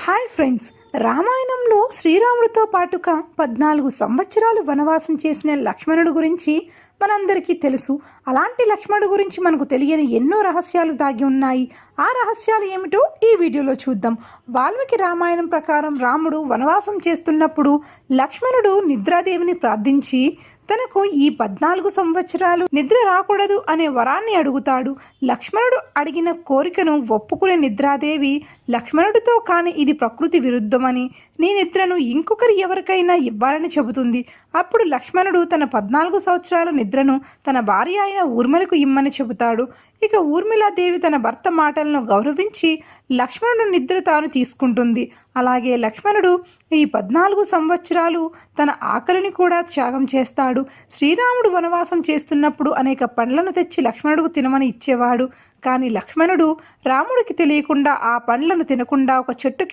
Hi friends, రామాయణంలో శ్రీరాముడితో పాటుగా 14 సంవత్సరాలు వనవాసం చేసిన లక్ష్మణుడు గురించి మనందరికీ తెలుసు. అలాంటి లక్ష్మణుడు గురించి మనకు తెలియని ఎన్నో రహస్యాలు దాగి ఉన్నాయి. ఆ రహస్యాలు ఏమిటో ఈ వీడియోలో చూద్దాం. వాల్మీకి రామాయణం ప్రకారం రాముడు వనవాసం చేస్తున్నప్పుడు లక్ష్మణుడు నిద్రాదేవిని ప్రార్థించి తనకు ఈ 14 సంవత్సరాలు నిద్ర రాకూడదు అనే వరాన్ని అడుగుతాడు. లక్ష్మణుడు అడిగిన కోరికను ఒప్పుకునే నిద్రాదేవి లక్ష్మణుడితో కాని ఇది ప్రకృతి విరుద్ధమని, నీ నిద్రను ఇంకొకరి ఎవరికైనా ఇవ్వాలని చెబుతుంది. అప్పుడు లక్ష్మణుడు తన 14 సంవత్సరాల నిద్రను తన భార్య అయిన ఊర్మిళకు ఇమ్మని చెబుతాడు. ఇక ఊర్మిళాదేవి తన భర్త మాటలను గౌరవించి లక్ష్మణుడు నిద్ర తాను తీసుకుంటుంది. అలాగే లక్ష్మణుడు ఈ 14 సంవత్సరాలు తన ఆకలిని కూడా త్యాగం చేస్తాడు. శ్రీరాముడు వనవాసం చేస్తున్నప్పుడు అనేక పండ్లను తెచ్చి లక్ష్మణుడికి తినమని ఇచ్చేవాడు. కానీ లక్ష్మణుడు రాముడికి తెలియకుండా ఆ పండ్లను తినకుండా ఒక చెట్టు